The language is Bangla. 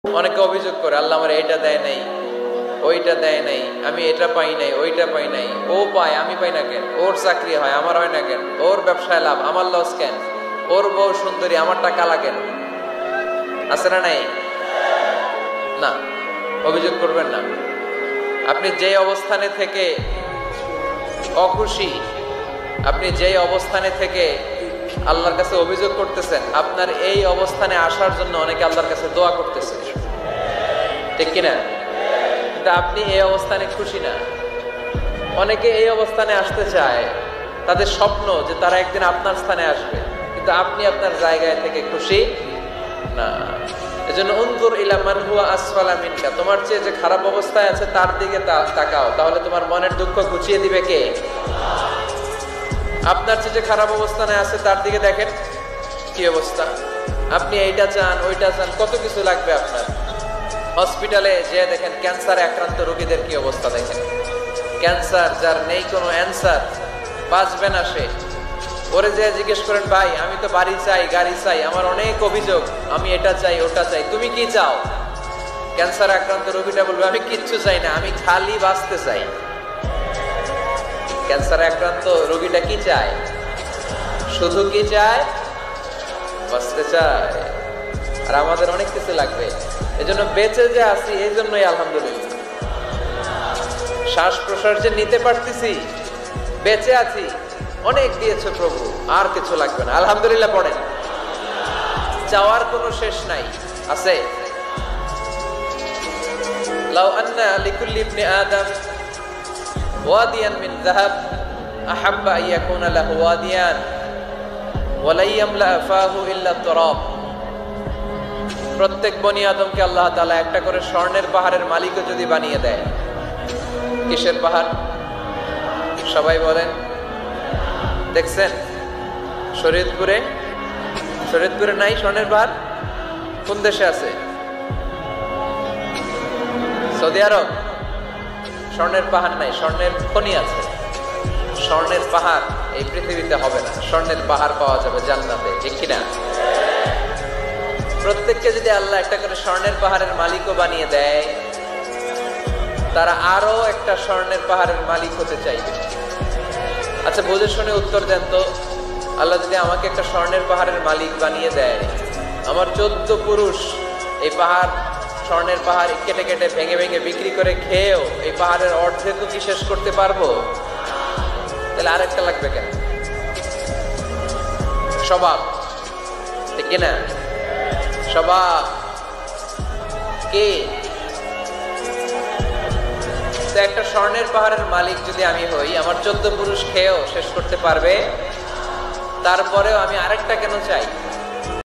অনেকে অভিযোগ করে আল্লাহ আমার এইটা দেয় নাই, ওইটা দেয় নাই, আমি এটা পাই নাই, ওইটা পাই নাই। ও পায়, আমি পাই না কেন? ওর চাকরি হয়, আমার হয় না কেন? ওর ব্যবসায় লাভ, আমার লস কেন? ওর বউ সুন্দরী, আমারটা কালা কেন? আছে না নাই? না, অভিযোগ করবেন না। আপনি যে অবস্থানে থেকে অখুশি, আপনি যেই অবস্থানে থেকে আল্লাহর কাছে অভিযোগ করতেছেন, আপনার এই অবস্থানে আসার জন্য অনেকে আল্লাহর কাছে দোয়া করতেছে, ঠিক কিনা? কিন্তু আপনি এই অবস্থানে খুশি না। অনেকে এই অবস্থানে আসতে চায়, তাদের স্বপ্ন যে তারা একদিন আপনার স্থানে আসবে, কিন্তু আপনি আপনার জায়গায় থেকে খুশি না। এজন্য উনজুর ইলা মান হুয়া আসফালা মিনকা, তোমার চেয়ে যে খারাপ অবস্থায় আছে তার দিকে তাকাও, তাহলে তোমার মনের দুঃখ ঘুচিয়ে দিবে কে? আপনার চেয়ে যে খারাপ অবস্থানে আছে তার দিকে দেখেন কি অবস্থা। আপনি এইটা চান, ওইটা চান, কত কিছু লাগবে আপনার। হসপিটালে যে দেখেন ক্যান্সারে আক্রান্ত রোগীদের কি অবস্থা দেখেন। ক্যান্সার যার নেই কোনো অ্যান্সার, বাঁচবে না সে। ওরে যে জিজ্ঞেস করেন, ভাই আমি তো বাড়ি চাই, গাড়ি চাই, আমার অনেক অভিযোগ, আমি এটা চাই, ওটা চাই, তুমি কি চাও? ক্যান্সার আক্রান্ত রোগীটা বলবে, আমি কিচ্ছু চাই না, আমি খালি বাঁচতে চাই। ক্যান্সার আক্রান্ত রোগীটা কি চায়? শুধু কি চায়? বাঁচতে চায়। আর আমাদের অনেক কিছু লাগবে। এজন্য বেঁচে যে আছি, এই জন্যই আলহামদুলিল্লাহ। শ্বাস প্রশ্বাস যে নিতে পারতেছি, বেঁচে আছি, অনেক দিয়েছে প্রভু, আর কিছু লাগবে না, আলহামদুলিল্লাহ পড়েন। চাওয়ার কোনো শেষ নাই, আছে? লাউ আন্না লিকুল্লি ইবনি আদম ওয়াদিয়ান মিন যাহাব আহাব্বা আন ইয়াকুনা লাহু ওয়াদিয়ান ওয়া লা ইয়ামলা ফাহু ইল্লা তুরাব। প্রত্যেক বনি আদমকে আল্লাহ তাআলা একটা করে স্বর্ণের পাহাড়ের মালিকও যদি বানিয়ে দেয়। কিসের পাহাড়? সবাই বলেন। দেখছেন শরীয়তপুরে? শরীয়তপুরে নাই স্বর্ণের পাহাড়? কোন দেশে আছে? সৌদি আরব। স্বর্ণের পাহাড় নাই, স্বর্ণের খনি আছে। স্বর্ণের পাহাড় এই পৃথিবীতে হবে না, স্বর্ণের পাহাড় পাওয়া যাবে জান্নাতে, ঠিক কিনা? প্রত্যেককে যদি আল্লাহ একটা করে স্বর্ণের পাহাড়ের মালিকও বানিয়ে দেয়, তারা আরো একটা স্বর্ণের পাহাড়ের মালিক হতে চাইবে। আচ্ছা বুঝে শুনে উত্তর দেন তো, আল্লাহ যদি আমাকে একটা স্বর্ণের পাহাড়ের মালিক বানিয়ে দেয়, আমার 14 পুরুষ এই পাহাড়, স্বর্ণের পাহাড় কেটে কেটে ভেঙে ভেঙে বিক্রি করে খেয়েও এই পাহাড়ের অর্ধেকও কি শেষ করতে পারবো? তাহলে আরেকটা লাগবে কেন? স্বভাব, ঠিক কিনা? স্বভাব কে? একটা স্বর্ণের পাহাড়ের মালিক যদি আমি হই, আমার 14 পুরুষ খেয়েও শেষ করতে পারবে, তারপরেও আমি আরেকটা কেন চাই?